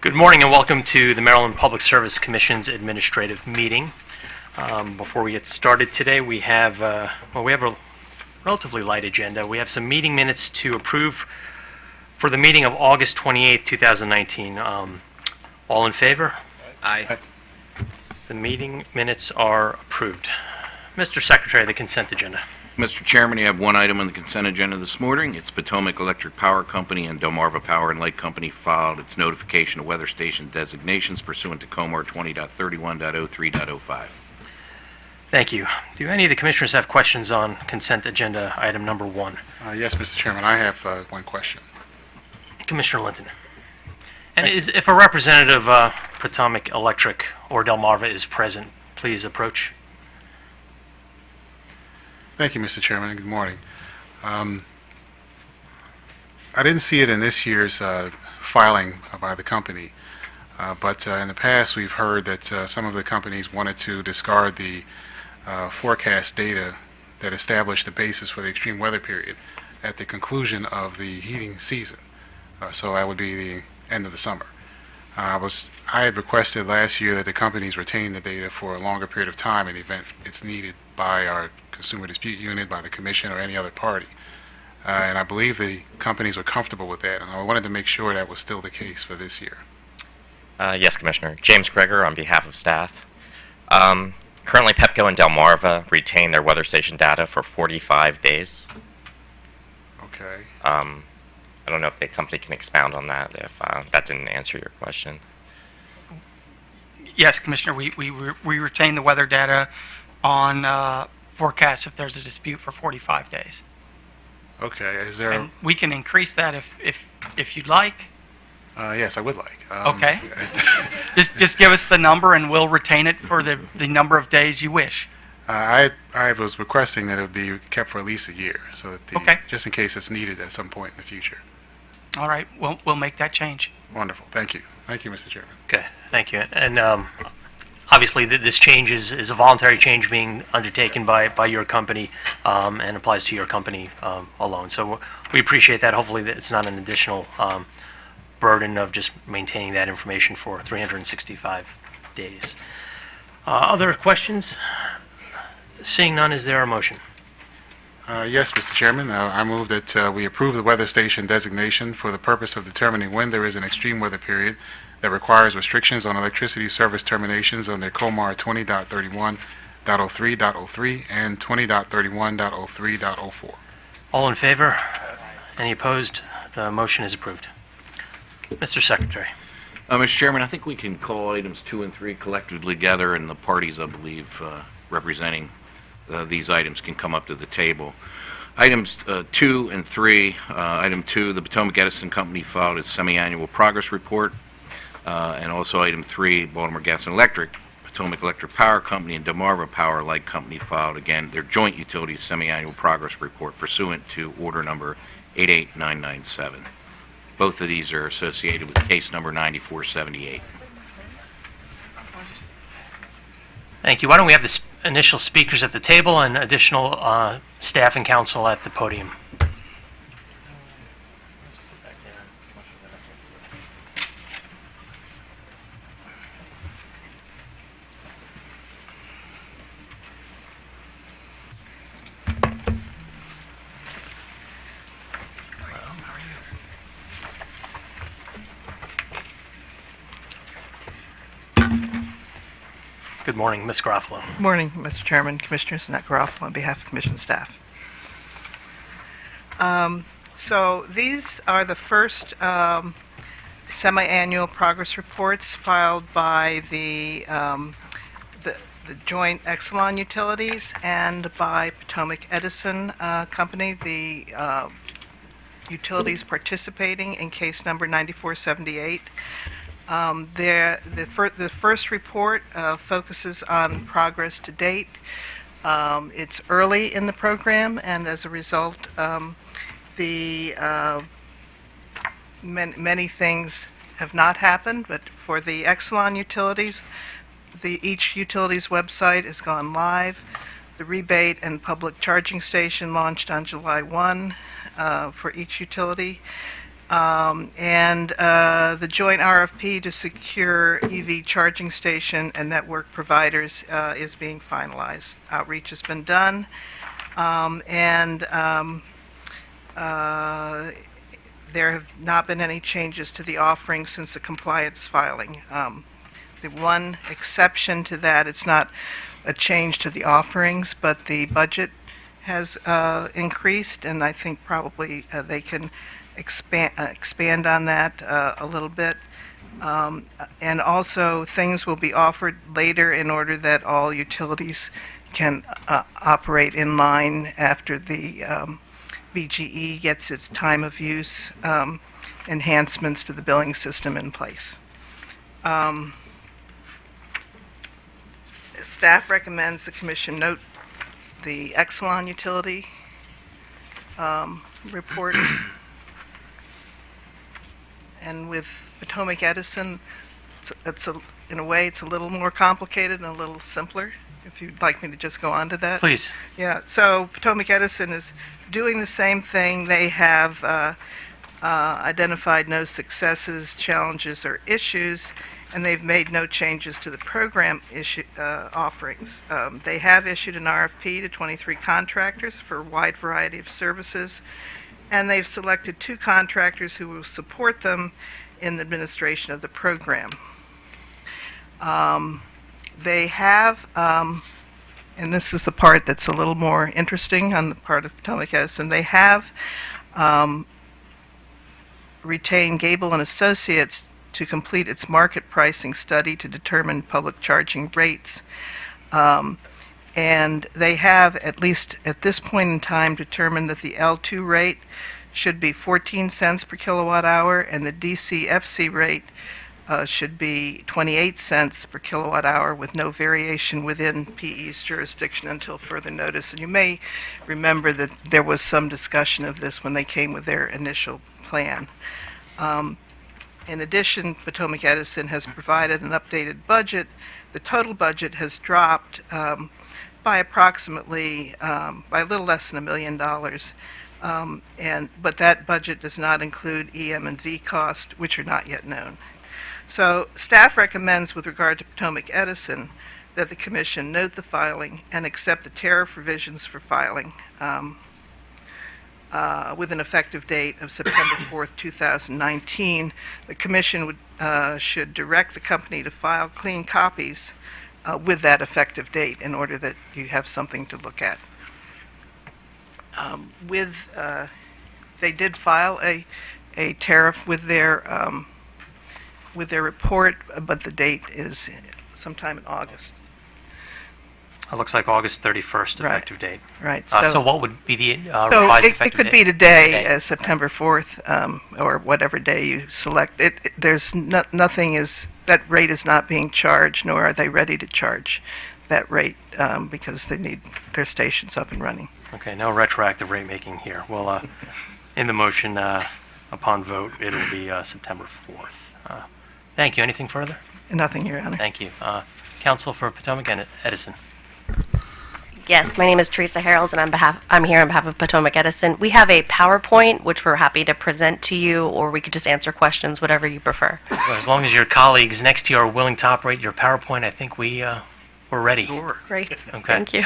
Good morning and welcome to the Maryland Public Service Commission's administrative meeting. Before we get started today, we have a relatively light agenda. We have some meeting minutes to approve for the meeting of August 28, 2019. All in favor? Aye. The meeting minutes are approved. Mr. Secretary, the consent agenda. Mr. Chairman, you have one item on the consent agenda this morning. It's Potomac Electric Power Company and Delmarva Power and Light Company filed its notification of weather station designations pursuant to COMAR 20.31.03.05. Thank you. Do any of the commissioners have questions on consent agenda item number 1? Yes, Mr. Chairman, I have one question. Commissioner Linton. And if a representative of Potomac Electric or Delmarva is present, please approach. Thank you, Mr. Chairman, and good morning. I didn't see it in this year's filing by the company, but in the past we've heard that some of the companies wanted to discard the forecast data that established the basis for the extreme weather period at the conclusion of the heating season. So that would be the end of the summer. I had requested last year that the companies retain the data for a longer period of time in the event it's needed by our Consumer Dispute Unit, by the Commission, or any other party. And I believe the companies were comfortable with that, and I wanted to make sure that was still the case for this year. Yes, Commissioner. James Greger on behalf of staff. Currently, Pepco and Delmarva retain their weather station data for 45 days. Okay. I don't know if the company can expound on that, if that didn't answer your question. Yes, Commissioner, we retain the weather data on forecasts if there's a dispute for 45 days. Okay. Is there? And we can increase that if you'd like. Yes, I would like. Okay. just give us the number and we'll retain it for the number of days you wish. I was requesting that it would be kept for at least a year, so that just in case it's needed at some point in the future. All right, we'll make that change. Wonderful. Thank you. Thank you, Mr. Chairman. Okay, thank you. And obviously, this change is a voluntary change being undertaken by your company and applies to your company alone. So we appreciate that. Hopefully, that it's not an additional burden of just maintaining that information for 365 days. Other questions? Seeing none, is there a motion? Yes, Mr. Chairman. I move that we approve the weather station designation for the purpose of determining when there is an extreme weather period that requires restrictions on electricity service terminations under COMAR 20.31.03.03 and 20.31.03.04. All in favor? Any opposed? The motion is approved. Mr. Secretary. Mr. Chairman, I think we can call items 2 and 3 collectively together, and the parties, I believe, representing these items can come up to the table. Items 2 and 3. Item 2, the Potomac Edison Company filed its semi-annual progress report. And also item 3, Baltimore Gas and Electric, Potomac Electric Power Company, and Delmarva Power Light Company filed, again, their joint utilities semi-annual progress report pursuant to order number 88997. Both of these are associated with case number 9478. Thank you. Why don't we have the initial speakers at the table and additional staff and council at the podium. Good morning, Ms. Garofalo. Good morning, Mr. Chairman, Commissioners, Annette Garofalo on behalf of Commission staff. So these are the first semi-annual progress reports filed by the joint Exelon utilities and by Potomac Edison Company, the utilities participating in case number 9478. The first report focuses on progress to date. It's early in the program, and as a result, many things have not happened. But for the Exelon utilities, each utility's website has gone live. The rebate and public charging station launched on July 1 for each utility. And the joint RFP to secure EV charging station and network providers is being finalized. Outreach has been done, and there have not been any changes to the offering since the compliance filing. The one exception to that, it's not a change to the offerings, but the budget has increased, and I think probably they can expand on that a little bit. And also, things will be offered later in order that all utilities can operate in line after the BGE gets its time of use enhancements to the billing system in place. Staff recommends the Commission note the Exelon utility report. And with Potomac Edison, in a way, it's a little more complicated and a little simpler, if you'd like me to just go on to that. Please. Yeah, so Potomac Edison is doing the same thing. They have identified no successes, challenges, or issues, and they've made no changes to the program offerings. They have issued an RFP to 23 contractors for a wide variety of services, and they've selected 2 contractors who will support them in the administration of the program. They have, and this is the part that's a little more interesting on the part of Potomac Edison, they have retained Gable and Associates to complete its market pricing study to determine public charging rates. And they have, at least at this point in time, determined that the L2 rate should be 14 cents per kilowatt hour, and the DCFC rate should be 28 cents per kilowatt hour, with no variation within PE's jurisdiction until further notice. And you may remember that there was some discussion of this when they came with their initial plan. In addition, Potomac Edison has provided an updated budget. The total budget has dropped by approximately, by a little less than $1 million. But that budget does not include EM and V cost, which are not yet known. So staff recommends, with regard to Potomac Edison, that the Commission note the filing and accept the tariff revisions for filing with an effective date of September 4th, 2019. The Commission should direct the company to file clean copies with that effective date in order that you have something to look at. They did file a tariff with their report, but the date is sometime in August. It looks like August 31st Right. effective date. Right. So what would be the So revised it effective could date? be today, September 4th, or whatever day you select. There's nothing that rate is not being charged, nor are they ready to charge that rate because they need their stations up and running. Okay, no retroactive rate making here. Well, in the motion, upon vote, it'll be September 4th. Thank you. Anything further? Nothing, Your Honor. Thank you. Counsel for Potomac Edison. Yes, my name is Teresa Harold, and I'm here on behalf of Potomac Edison. We have a PowerPoint, which we're happy to present to you, or we could just answer questions, whatever you prefer. Well, as long as your colleagues next to you are willing to operate your PowerPoint, I think we're ready. Sure. Great. Okay. Thank you.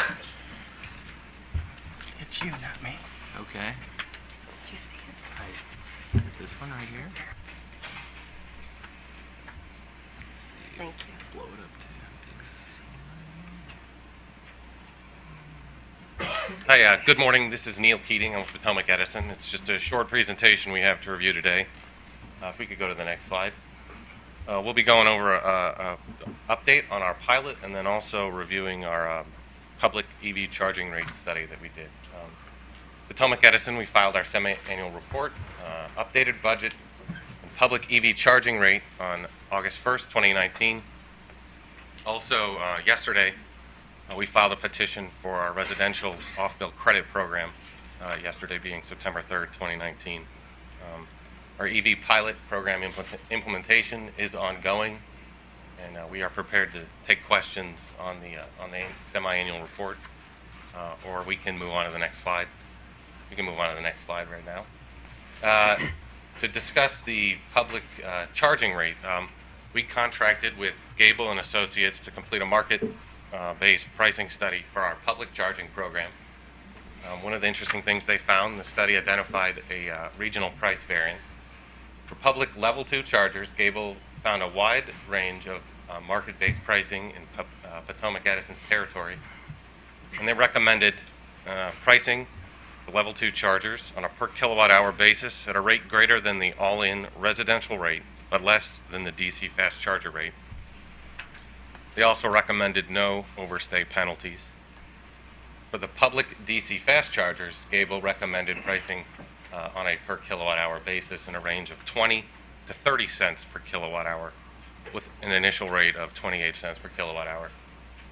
It's you, not me. Okay. Do you see it? This one right here. Thank you. Blow it up Hi, good morning. This is Neil Keating. I'm with Potomac Edison. It's just a short presentation we have to review today. If we could go to the next slide. We'll be going over an update on our pilot and then also reviewing our public EV charging rate study that we did. Potomac Edison, we filed our semi-annual report, updated budget, and public EV charging rate on August 1st, 2019. Also, yesterday, we filed a petition for our residential off-bill credit program, yesterday being September 3rd, 2019. Our EV pilot program implementation is ongoing, and we are prepared to take questions on the semi-annual report, or we can move on to the next slide. We can move on to the next slide right now. To discuss the public charging rate, we contracted with Gable and Associates to complete a market-based pricing study for our public charging program. One of the interesting things they found, the study identified a regional price variance. For public level 2 chargers, Gable found a wide range of market-based pricing in Potomac Edison's territory, and they recommended pricing the level 2 chargers on a per kilowatt hour basis at a rate greater than the all-in residential rate, but less than the DC fast charger rate. They also recommended no overstay penalties. For the public DC fast chargers, Gable recommended pricing on a per kilowatt hour basis in a range of 20 to 30 cents per kilowatt hour, with an initial rate of 28 cents per kilowatt hour.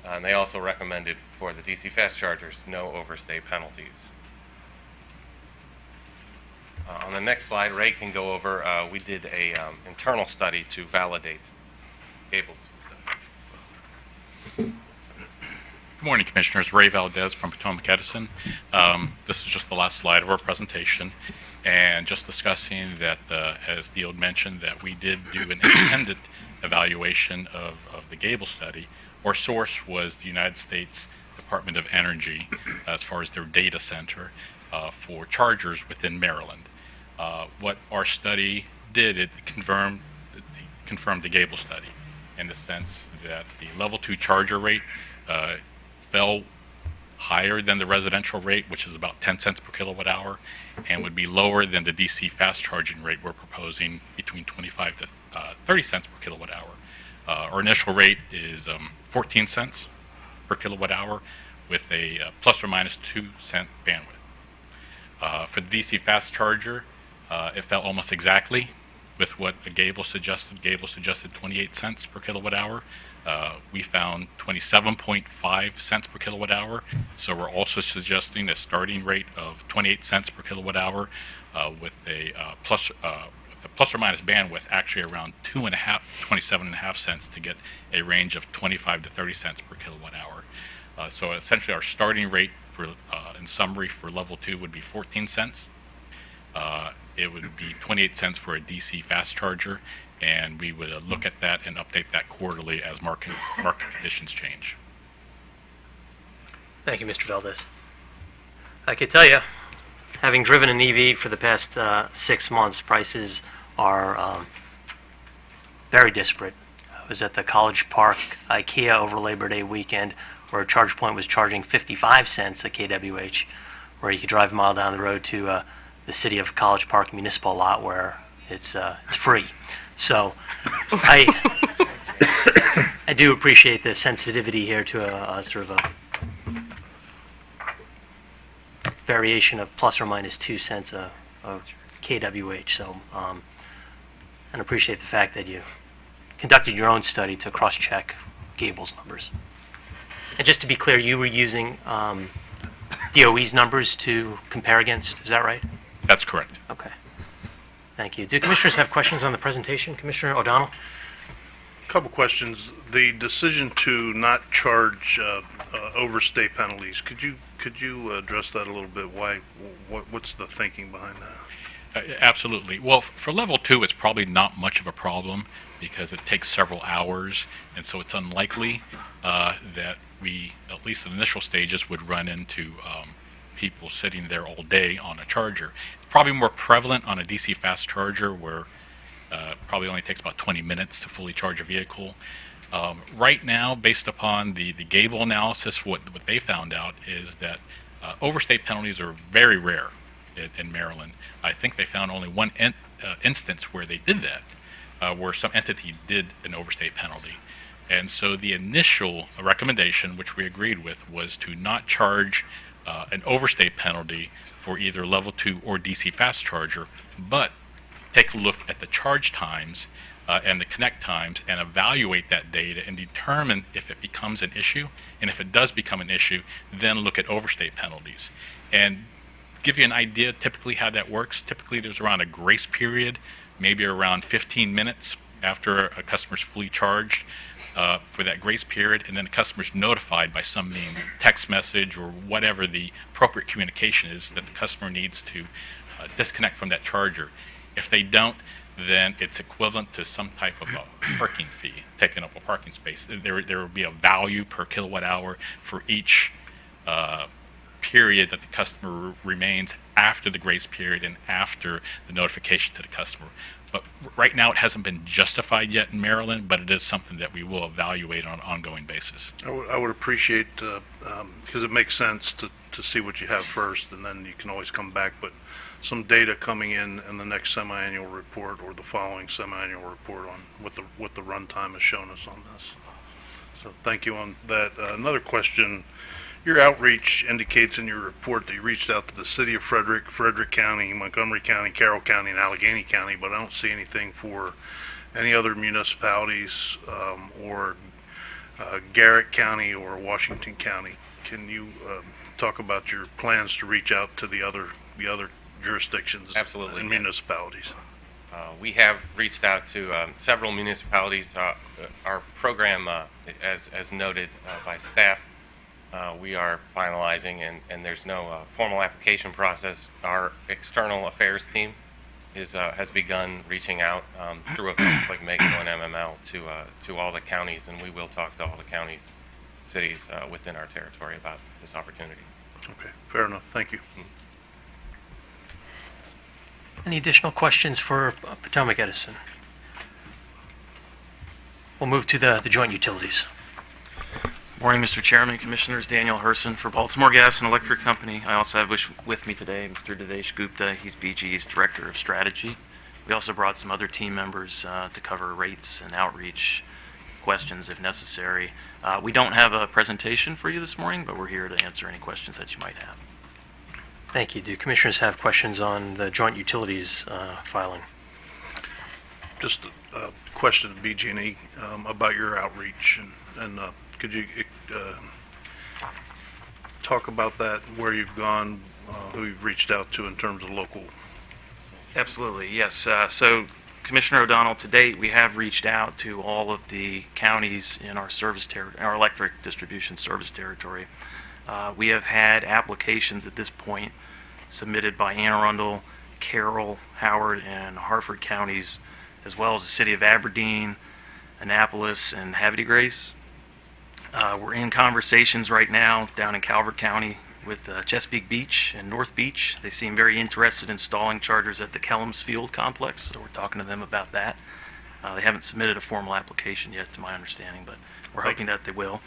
And they also recommended for the DC fast chargers no overstay penalties. On the next slide, Ray can go over, we did a internal study to validate Gable's study. Good morning, Commissioners. Ray Valdez from Potomac Edison. This is just the last slide of our presentation, and just discussing that, as Neil mentioned, that we did do an independent evaluation of the Gable study. Our source was the United States Department of Energy as far as their data center for chargers within Maryland. What our study did, it confirmed the Gable study in the sense that the level 2 charger rate fell higher than the residential rate, which is about 10 cents per kilowatt hour, and would be lower than the DC fast charging rate we're proposing, between 25 to 30 cents per kilowatt hour. Our initial rate is 14 cents per kilowatt hour with a plus or minus 2 cent bandwidth. For the DC fast charger, it fell almost exactly with what Gable suggested. Gable suggested 28 cents per kilowatt hour. We found 27.5 cents per kilowatt hour. So we're also suggesting a starting rate of 28 cents per kilowatt hour with a plus or minus bandwidth actually around 27.5 cents to get a range of 25 to 30 cents per kilowatt hour. So essentially our starting rate for, in summary, for level 2 would be 14 cents. It would be 28 cents for a DC fast charger, and we would look at that and update that quarterly as market conditions change. Thank you, Mr. Valdez. I could tell you, having driven an EV for the past 6 months, prices are very disparate. I was at the College Park IKEA over Labor Day weekend, where a charge point was charging 55 cents a kWh, where you could drive a mile down the road to the City of College Park municipal lot where it's free. So I do appreciate the sensitivity here to a sort of a variation of plus or minus 2 cents a kWh. So and appreciate the fact that you conducted your own study to cross-check Gable's numbers. And just to be clear, you were using DOE's numbers to compare against, is that right? That's correct. Okay. Thank you. Do commissioners have questions on the presentation? Commissioner O'Donnell? Couple questions. The decision to not charge overstay penalties, could you address that a little bit? What's the thinking behind that? Absolutely. Well, for level 2, it's probably not much of a problem because it takes several hours, and so it's unlikely that we, at least in initial stages, would run into people sitting there all day on a charger. It's probably more prevalent on a DC fast charger where probably only takes about 20 minutes to fully charge a vehicle. Right now, based upon the Gable analysis, what they found out is that overstay penalties are very rare in Maryland. I think they found only one instance where they did that, where some entity did an overstay penalty. And so the initial recommendation, which we agreed with, was to not charge an overstay penalty for either level 2 or DC fast charger, but take a look at the charge times and the connect times and evaluate that data and determine if it becomes an issue. And if it does become an issue, then look at overstay penalties. And give you an idea typically how that works. Typically there's around a grace period, maybe around 15 minutes after a customer's fully charged for that grace period, and then the customer's notified by some means, text message or whatever the appropriate communication is that the customer needs to disconnect from that charger. If they don't, then it's equivalent to some type of a parking fee, taking up a parking space. There will be a value per kilowatt hour for each period that the customer remains after the grace period and after the notification to the customer. But right now, it hasn't been justified yet in Maryland, but it is something that we will evaluate on an ongoing basis. I would appreciate, because it makes sense to see what you have first, and then you can always come back, but some data coming in the next semi-annual report or the following semi-annual report on what the runtime has shown us on this. So thank you on that. Another question. Your outreach indicates in your report that you reached out to the city of Frederick County, Montgomery County, Carroll County, and Allegheny County, but I don't see anything for any other municipalities or Garrett County or Washington County. Can you talk about your plans to reach out to the other jurisdictions Absolutely, and yeah. municipalities? We have reached out to several municipalities. Our program, as noted by staff, we are finalizing, and there's no formal application process. Our external affairs team has begun reaching out through events like Make One MML to all the counties, and we will talk to all the counties, cities within our territory about this opportunity. Okay, fair enough. Thank you. Any additional questions for Potomac Edison? We'll move to the joint utilities. Morning, Mr. Chairman, Commissioners. Daniel Herson for Baltimore Gas and Electric Company. I also have with me today Mr. Devesh Gupta. He's BGE's Director of Strategy. We also brought some other team members to cover rates and outreach questions if necessary. We don't have a presentation for you this morning, but we're here to answer any questions that you might have. Thank you. Do commissioners have questions on the joint utilities filing? Just a question to BG&E about your outreach, and could you talk about that, where you've gone, who you've reached out to in terms of local? Absolutely, yes. So, Commissioner O'Donnell, to date, we have reached out to all of the counties in our our electric distribution service territory. We have had applications at this point submitted by Anne Arundel, Carroll, Howard, and Harford counties, as well as the city of Aberdeen, Annapolis, and Havre de Grace. We're in conversations right now down in Calvert County with Chesapeake Beach and North Beach. They seem very interested in installing chargers at the Kellums Field complex, so we're talking to them about that. They haven't submitted a formal application yet, to my understanding, but we're hoping that they will.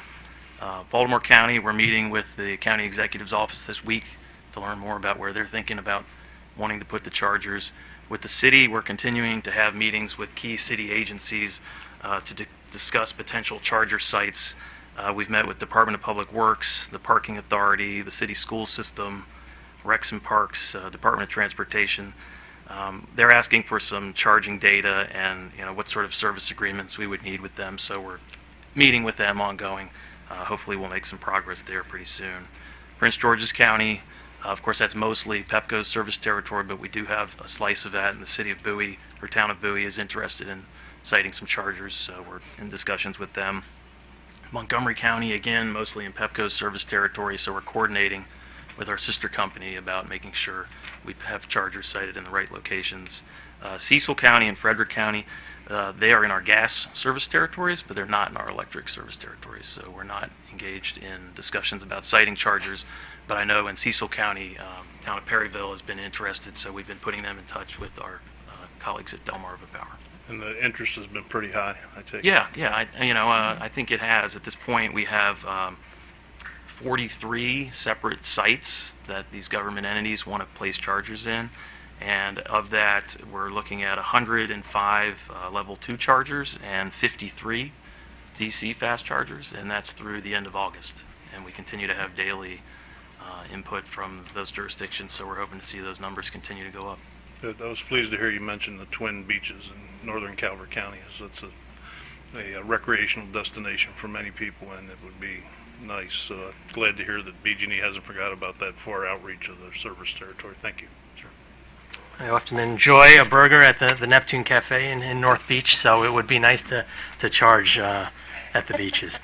Baltimore County, we're meeting with the county executive's office this week to learn more about where they're thinking about wanting to put the chargers. With the city, we're continuing to have meetings with key city agencies to discuss potential charger sites. We've met with Department of Public Works, the Parking Authority, the city school system, Recs and Parks, Department of Transportation. They're asking for some charging data and what sort of service agreements we would need with them. So we're meeting with them ongoing. Hopefully we'll make some progress there pretty soon. Prince George's County, of course, that's mostly Pepco's service territory, but we do have a slice of that, and the city of Bowie, or town of Bowie, is interested in siting some chargers, so we're in discussions with them. Montgomery County, again, mostly in Pepco's service territory, so we're coordinating with our sister company about making sure we have chargers sited in the right locations. Cecil County and Frederick County, they are in our gas service territories, but they're not in our electric service territories, so we're not engaged in discussions about siting chargers. But I know in Cecil County, town of Perryville has been interested, so we've been putting them in touch with our colleagues at Delmarva Power. And the interest has been pretty high, I take it. Yeah. I think it has. At this point, we have 43 separate sites that these government entities want to place chargers in, and of that, we're looking at 105 level 2 chargers and 53 DC fast chargers, and that's through the end of August. And we continue to have daily input from those jurisdictions, so we're hoping to see those numbers continue to go up. I was pleased to hear you mention the Twin Beaches in northern Calvert County, as it's a recreational destination for many people, and it would be nice. Glad to hear that BG&E hasn't forgot about that far outreach of their service territory. Thank you. I often enjoy a burger at the Neptune Cafe in North Beach, so it would be nice to charge at the beaches.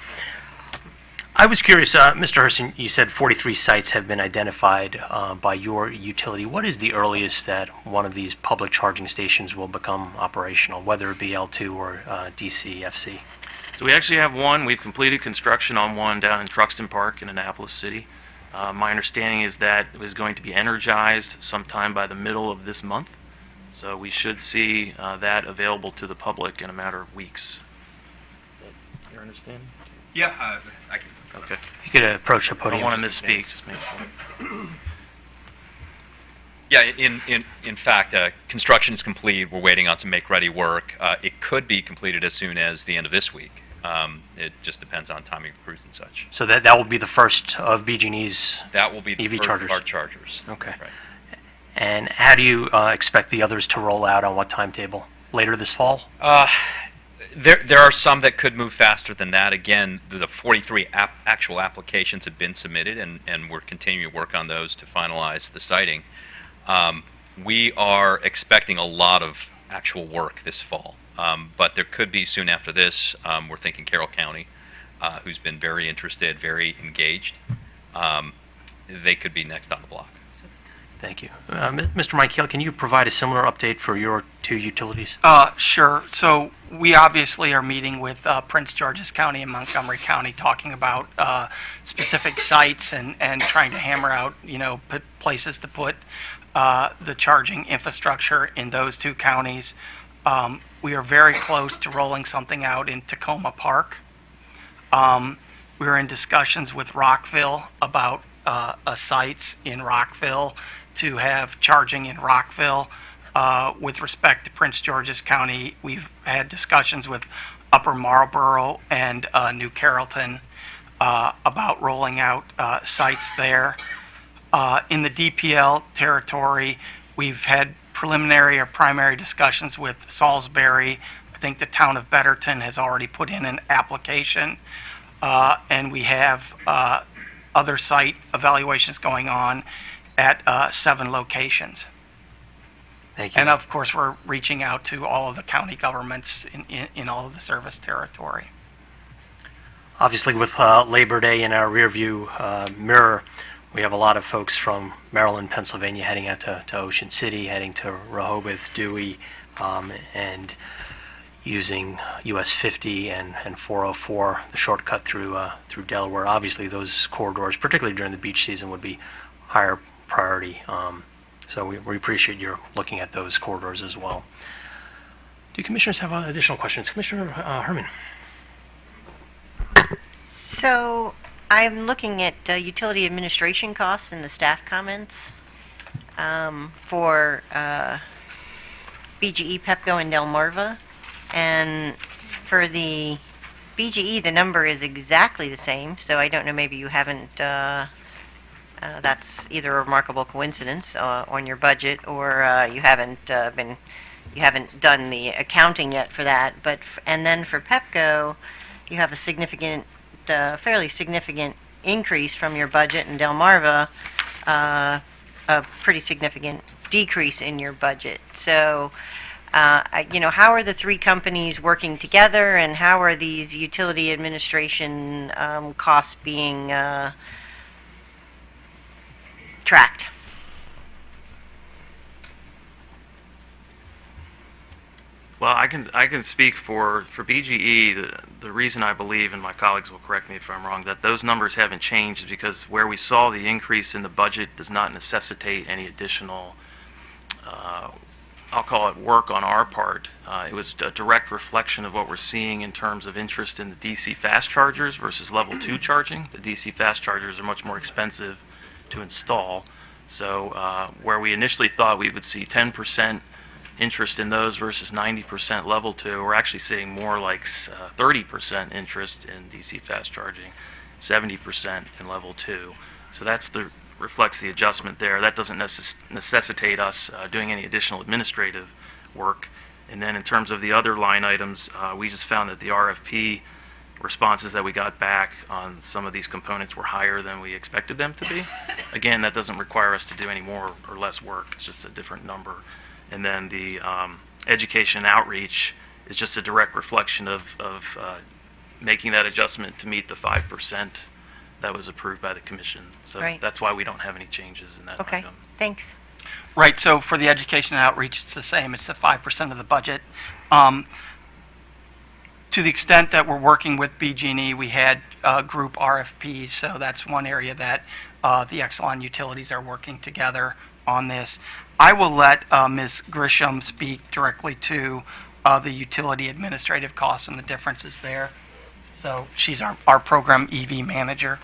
I was curious, Mr. Hurston, you said 43 sites have been identified by your utility. What is the earliest that one of these public charging stations will become operational, whether it be L2 or DCFC? So we actually have one. We've completed construction on one down in Truxton Park in Annapolis City. My understanding is that it was going to be energized sometime by the middle of this month. So we should see that available to the public in a matter of weeks. Is that your understanding? Yeah, I can. Okay. You could approach the I podium. don't want to just in misspeak. case. Just make sure. Yeah, in fact, construction is complete. We're waiting on some make-ready work. It could be completed as soon as the end of this week. It just depends on timing of crews and such. So that will be the first of BG&E's. That will be the EV first chargers. of our chargers. Okay. Right. And how do you expect the others to roll out, on what timetable? Later this fall? There are some that could move faster than that. Again, the 43 actual applications have been submitted, and we're continuing to work on those to finalize the siting. We are expecting a lot of actual work this fall, but there could be soon after this. We're thinking Carroll County, who's been very interested, very engaged. They could be next on the block. Thank you. Mr. Michael, can you provide a similar update for your two utilities? Sure. So we obviously are meeting with Prince George's County and Montgomery County, talking about specific sites and trying to hammer out, places to put the charging infrastructure in those two counties. We are very close to rolling something out in Tacoma Park. We're in discussions with Rockville about sites in Rockville to have charging in Rockville. With respect to Prince George's County, we've had discussions with Upper Marlboro and New Carrollton about rolling out sites there. In the DPL territory, we've had preliminary or primary discussions with Salisbury. I think the town of Betterton has already put in an application, and we have other site evaluations going on at 7 locations. Thank you. And of course, we're reaching out to all of the county governments in all of the service territory. Obviously, with Labor Day in our rearview mirror, we have a lot of folks from Maryland, Pennsylvania heading out to Ocean City, heading to Rehoboth, Dewey, and using US 50 and 404, the shortcut through Delaware. Obviously, those corridors, particularly during the beach season, would be higher priority. So we appreciate your looking at those corridors as well. Do commissioners have additional questions? Commissioner Herman. So I'm looking at utility administration costs in the staff comments for BGE, Pepco, and Delmarva. And for the BGE, the number is exactly the same, so I don't know, maybe you haven't, that's either a remarkable coincidence on your budget, or you haven't done the accounting yet for that. But and then for Pepco, you have a significant, fairly significant increase from your budget, and Delmarva, a pretty significant decrease in your budget. So, how are the three companies working together, and how are these utility administration costs being tracked? Well, I can speak for BGE. The reason I believe, and my colleagues will correct me if I'm wrong, that those numbers haven't changed is because where we saw the increase in the budget does not necessitate any additional, I'll call it, work on our part. It was a direct reflection of what we're seeing in terms of interest in the DC fast chargers versus level 2 charging. The DC fast chargers are much more expensive to install. So where we initially thought we would see 10% interest in those versus 90% level 2, we're actually seeing more like 30% interest in DC fast charging, 70% in level 2. So that's reflects the adjustment there. That doesn't necessitate us doing any additional administrative work. And then in terms of the other line items, we just found that the RFP responses that we got back on some of these components were higher than we expected them to be. Again, that doesn't require us to do any more or less work. It's just a different number. And then the education outreach is just a direct reflection of making that adjustment to meet the 5% that was approved by the commission. So Right. that's why we don't have any changes in that Okay, item. thanks. Right, so for the education and outreach, it's the same, it's the 5% of the budget. To the extent that we're working with BG&E, we had group RFPs, so that's one area that the Exelon utilities are working together on this. I will let Ms. Grisham speak directly to the utility administrative costs and the differences there. So she's our program EV manager.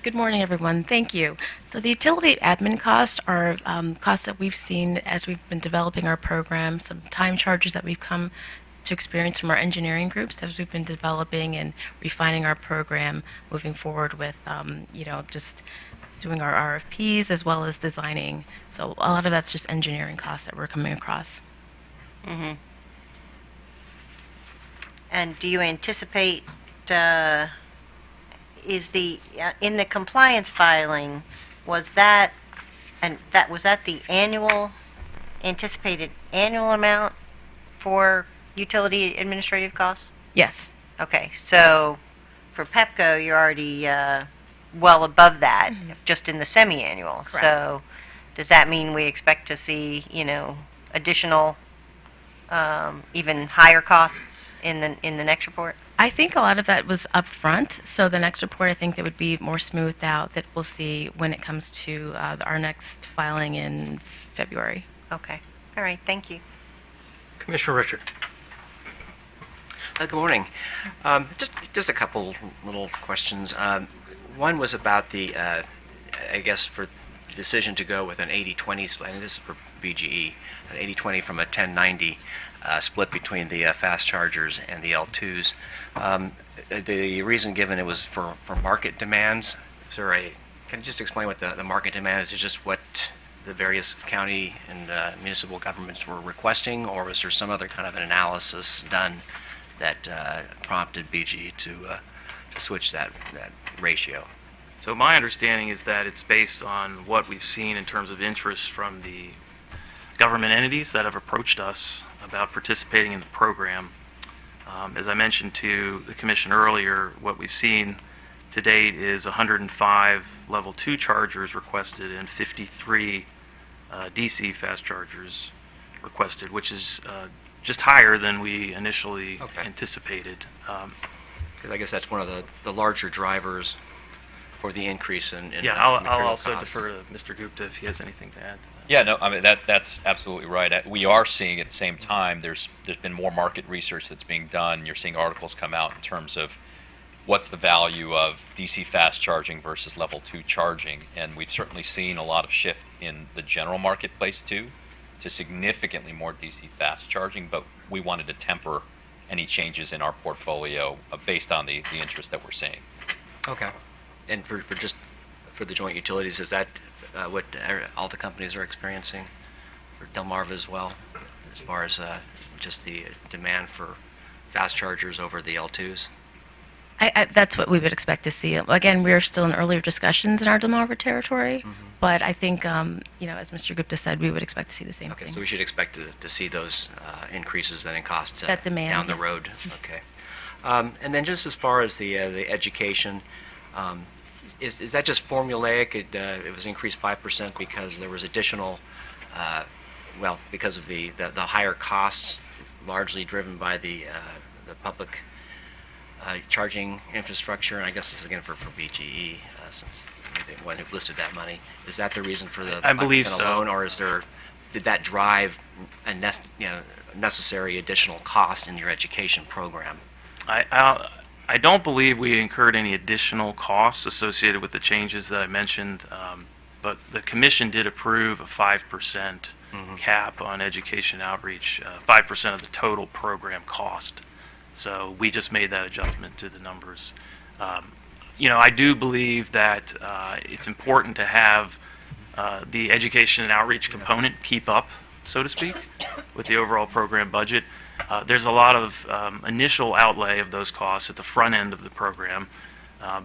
Good morning, everyone. Thank you. So the utility admin costs are costs that we've seen as we've been developing our program, some time charges that we've come to experience from our engineering groups as we've been developing and refining our program, moving forward with, just doing our RFPs as well as designing. So a lot of that's just engineering costs that we're coming across. Mm-hmm. And do you anticipate, is the, in the compliance filing, was that the anticipated annual amount for utility administrative costs? Yes. Okay, so for PEPCO, you're already well above that, just in the semi-annual. So does that mean we expect to see, additional, even higher costs in the next report? I think a lot of that was up front, so the next report I think that would be more smoothed out that we'll see when it comes to our next filing in February. Okay, all right, thank you. Commissioner Richard. Good morning. Just a couple little questions. One was about the, for the decision to go with an 80-20 split, and this is for BGE, an 80-20 from a 10-90 split between the fast chargers and the L2s. The reason given it was for market demands. Can you just explain what the market demand is? Is it just what the various county and municipal governments were requesting, or was there some other kind of an analysis done that prompted BG to switch that ratio? So my understanding is that it's based on what we've seen in terms of interest from the government entities that have approached us about participating in the program. As I mentioned to the commission earlier, what we've seen to date is 105 level 2 chargers requested and 53 DC fast chargers requested, which is just higher than we initially anticipated. Because I guess that's one of the larger drivers for the increase in I'll material also costs. defer to Mr. Gupta if he has anything to add to that. Yeah, no, I mean, that's absolutely right. We are seeing at the same time, there's been more market research that's being done. You're seeing articles come out in terms of what's the value of DC fast charging versus level 2 charging. And we've certainly seen a lot of shift in the general marketplace too, to significantly more DC fast charging, but we wanted to temper any changes in our portfolio based on the interest that we're seeing. Okay. And for the joint utilities, is that what all the companies are experiencing for Delmarva as well, as far as just the demand for fast chargers over the L2s? That's what we would expect to see. Again, we're still in earlier discussions in our Delmarva territory, but I think, as Mr. Gupta said, we would expect to see the same thing. So we should expect to see those increases then in costs That demand, down the yeah. road. Okay. And then just as far as the education, is that just formulaic? It was increased 5% because there was additional, because of the higher costs, largely driven by the public charging infrastructure, and I guess this is again for BGE, since they're the one who listed that money. Is that the reason for the I believe 5% so. alone, or did that drive a necessary additional cost in your education program? I don't believe we incurred any additional costs associated with the changes that I mentioned, but the commission did approve a 5% cap on education outreach, 5% of the total program cost. So we just made that adjustment to the numbers. I do believe that it's important to have the education and outreach component keep up, so to speak, with the overall program budget. There's a lot of initial outlay of those costs at the front end of the program,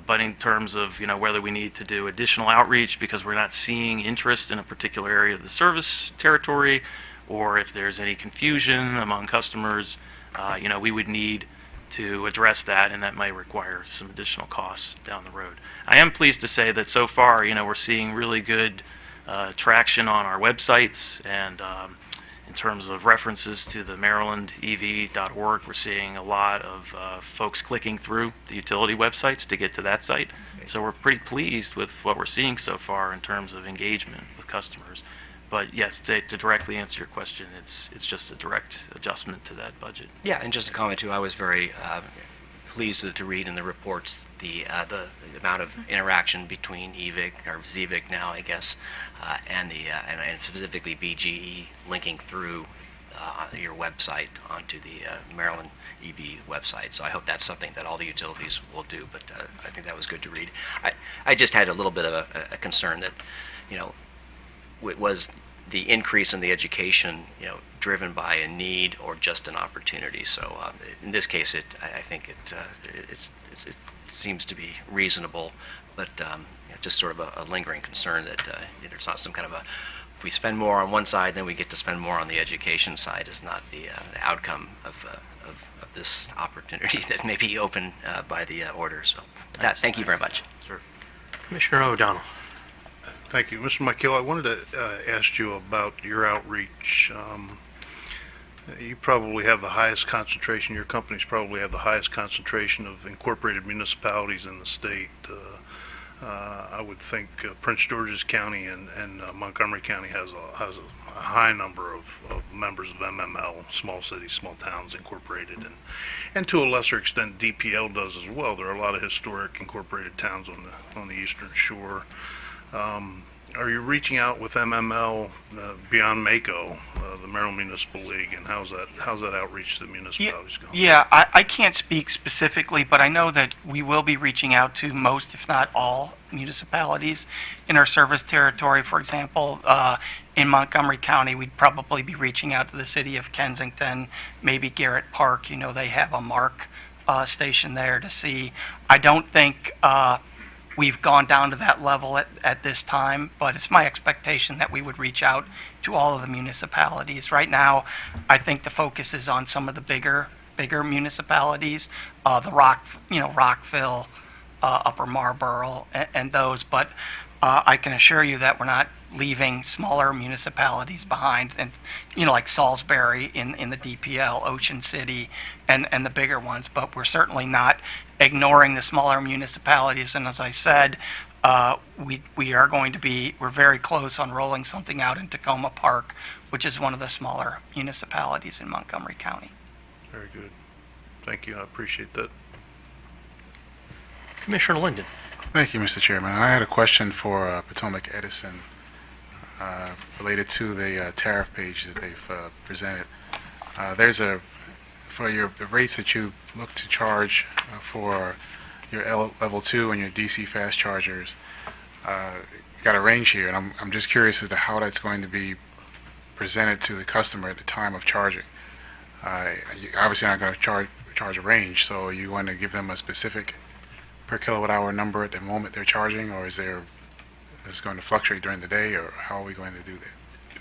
but in terms of whether we need to do additional outreach because we're not seeing interest in a particular area of the service territory, or if there's any confusion among customers, we would need to address that, and that might require some additional costs down the road. I am pleased to say that so far, we're seeing really good traction on our websites, and in terms of references to the marylandev.org, we're seeing a lot of folks clicking through the utility websites to get to that site. So we're pretty pleased with what we're seeing so far in terms of engagement with customers. But yes, to directly answer your question, it's just a direct adjustment to that budget. Yeah, and just a comment too, I was very pleased to read in the reports the amount of interaction between EVIC, or ZVIC now, I guess, and specifically BGE linking through your website onto the Maryland EV website. So I hope that's something that all the utilities will do, but I think that was good to read. I just had a little bit of a concern that, was the increase in the education, driven by a need or just an opportunity. So in this case, I think it seems to be reasonable, but just sort of a lingering concern that there's not some kind of if we spend more on one side, then we get to spend more on the education side is not the outcome of this opportunity that may be open by the order. So with that, thank you very much. Sure. Commissioner O'Donnell. Thank you. Mr. Michael, I wanted to ask you about your outreach. You probably have the highest concentration, your companies probably have the highest concentration of incorporated municipalities in the state. I would think Prince George's County and Montgomery County has a high number of members of MML, small cities, small towns incorporated, and to a lesser extent DPL does as well. There are a lot of historic incorporated towns on the Eastern Shore. Are you reaching out with MML beyond MACO, the Maryland Municipal League, and how's that outreach to the municipalities going? Yeah, I can't speak specifically, but I know that we will be reaching out to most, if not all, municipalities in our service territory. For example, in Montgomery County, we'd probably be reaching out to the city of Kensington, maybe Garrett Park. They have a MARC station there to see. I don't think we've gone down to that level at this time, but it's my expectation that we would reach out to all of the municipalities. Right now, I think the focus is on some of the bigger municipalities, the Rockville, Upper Marlboro, and those. But I can assure you that we're not leaving smaller municipalities behind, and like Salisbury in the DPL, Ocean City, and the bigger ones. But we're certainly not ignoring the smaller municipalities. And as I said, we're very close on rolling something out in Tacoma Park, which is one of the smaller municipalities in Montgomery County. Very good. Thank you. I appreciate that. Commissioner Linden. Thank you, Mr. Chairman. I had a question for Potomac Edison related to the tariff page that they've presented. For the rates that you look to charge for your level 2 and your DC fast chargers, you've got a range here, and I'm just curious as to how that's going to be presented to the customer at the time of charging. You're obviously not going to charge a range, so are you going to give them a specific per kilowatt hour number at the moment they're charging, or is it going to fluctuate during the day, or how are we going to do that?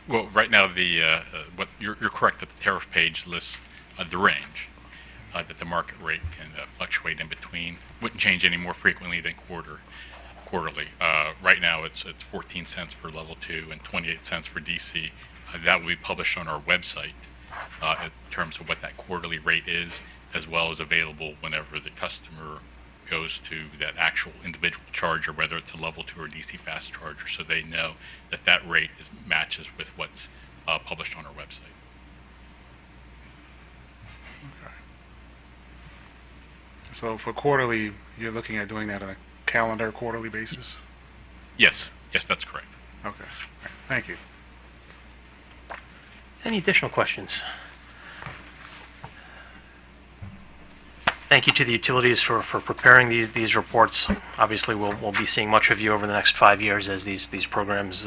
Well, right now, you're correct that the tariff page lists the range, that the market rate can fluctuate in between. Wouldn't change any more frequently than quarterly. Right now, it's 14 cents for level 2 and 28 cents for DC. That will be published on our website in terms of what that quarterly rate is, as well as available whenever the customer goes to that actual individual charger, whether it's a level 2 or DC fast charger, so they know that rate matches with what's published on our website. Okay. So for quarterly, you're looking at doing that on a calendar quarterly basis? Yes, that's correct. Okay. All right. Thank you. Any additional questions? Thank you to the utilities for preparing these reports. Obviously, we'll be seeing much of you over the next 5 years as these programs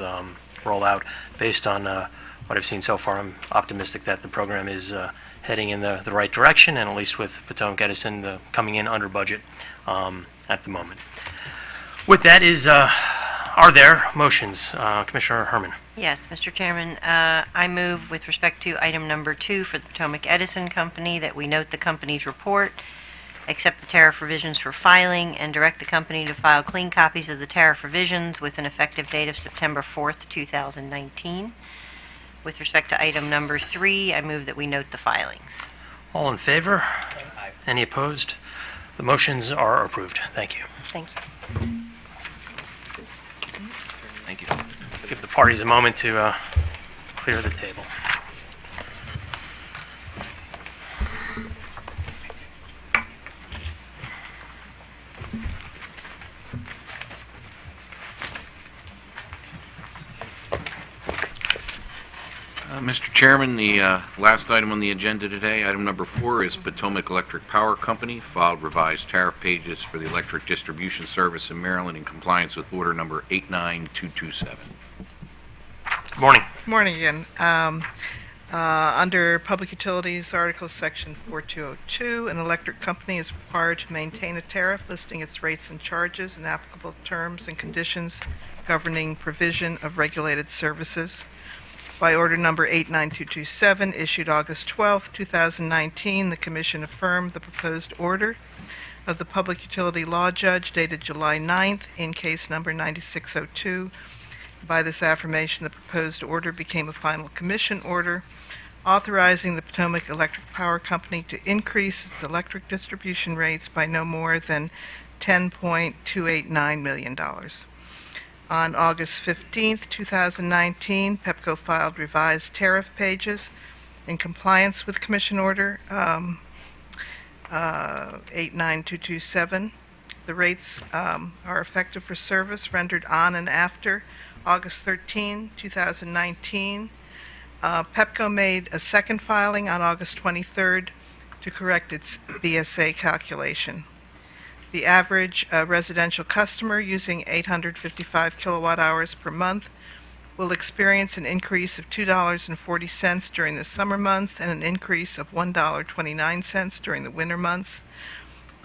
roll out. Based on what I've seen so far, I'm optimistic that the program is heading in the right direction, and at least with Potomac Edison coming in under budget at the moment. With that is Are there motions? Commissioner Herman. Yes, Mr. Chairman, I move with respect to item number 2 for the Potomac Edison Company that we note the company's report, accept the tariff revisions for filing, and direct the company to file clean copies of the tariff revisions with an effective date of September 4th, 2019. With respect to item number 3, I move that we note the filings. All in favor? Any opposed? The motions are approved. Thank you. Thank you. Thank you. Give the parties a moment to clear the table. Mr. Chairman, the last item on the agenda today, item number 4, is Potomac Electric Power Company, filed revised tariff pages for the electric distribution service in Maryland in compliance with order number 89227. Good morning. Good morning again. Under Public Utilities Article Section 4202, an electric company is required to maintain a tariff listing its rates and charges and applicable terms and conditions governing provision of regulated services. By order number 89227, issued August 12, 2019, the Commission affirmed the proposed order of the Public Utility Law Judge dated July 9th in case number 9602. By this affirmation, the proposed order became a final Commission order authorizing the Potomac Electric Power Company to increase its electric distribution rates by no more than $10.289 million. On August 15, 2019, PEPCO filed revised tariff pages in compliance with Commission Order 89227. The rates are effective for service rendered on and after August 13, 2019. PEPCO made a second filing on August 23rd to correct its BSA calculation. The average residential customer using 855 kilowatt hours per month will experience an increase of $2.40 during the summer months and an increase of $1.29 during the winter months.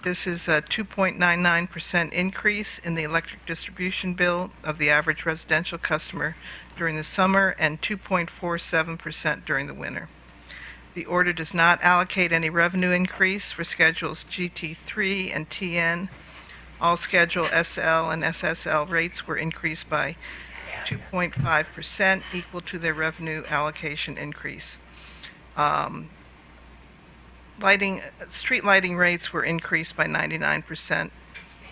This is a 2.99% increase in the electric distribution bill of the average residential customer during the summer and 2.47% during the winter. The order does not allocate any revenue increase for Schedules GT3 and TN. All Schedule SL and SSL rates were increased by 2.5%, equal to their revenue allocation increase. Street lighting rates were increased by 99%,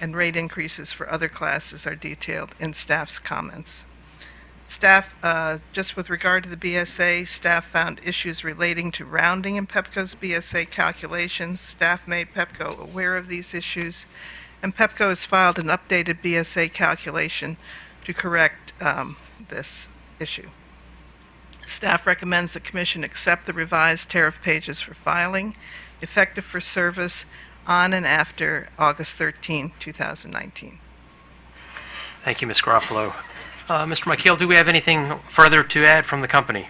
and rate increases for other classes are detailed in staff's comments. Staff, just with regard to the BSA, staff found issues relating to rounding in PEPCO's BSA calculations. Staff made PEPCO aware of these issues, and PEPCO has filed an updated BSA calculation to correct this issue. Staff recommends the Commission accept the revised tariff pages for filing, effective for service on and after August 13, 2019. Thank you, Ms. Garofalo. Mr. McKeel, do we have anything further to add from the company?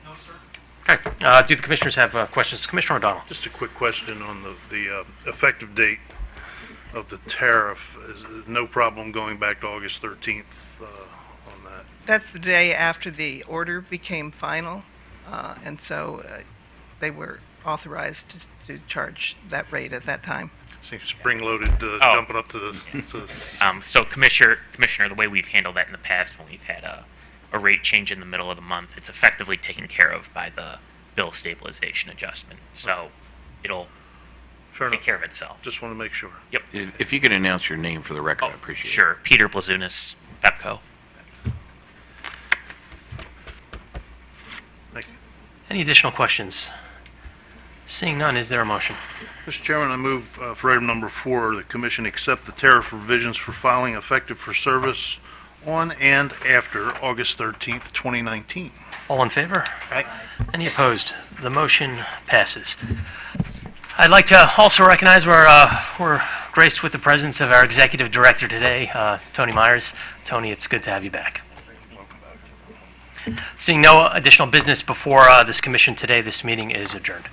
No, sir. Okay. Do the commissioners have questions? Commissioner O'Donnell. Just a quick question on the effective date of the tariff. Is no problem going back to August 13th on that? That's the day after the order became final, and so they were authorized to charge that rate at that time. Seems spring-loaded, jumping up to this. So, Commissioner, the way we've handled that in the past, when we've had a rate change in the middle of the month, it's effectively taken care of by the bill stabilization adjustment. So, it'll take care of itself. Just want to make sure. Yep. If you could announce your name for the record, I appreciate it. Sure. Peter Blazunas, PEPCO. Thank you. Any additional questions? Seeing none, is there a motion? Mr. Chairman, I move for item number 4, the Commission accept the tariff revisions for filing effective for service on and after August 13th, 2019. All in favor? Aye. Any opposed? The motion passes. I'd like to also recognize we're graced with the presence of our Executive Director today, Tony Myers. Tony, it's good to have you back. Seeing no additional business before this commission today, this meeting is adjourned.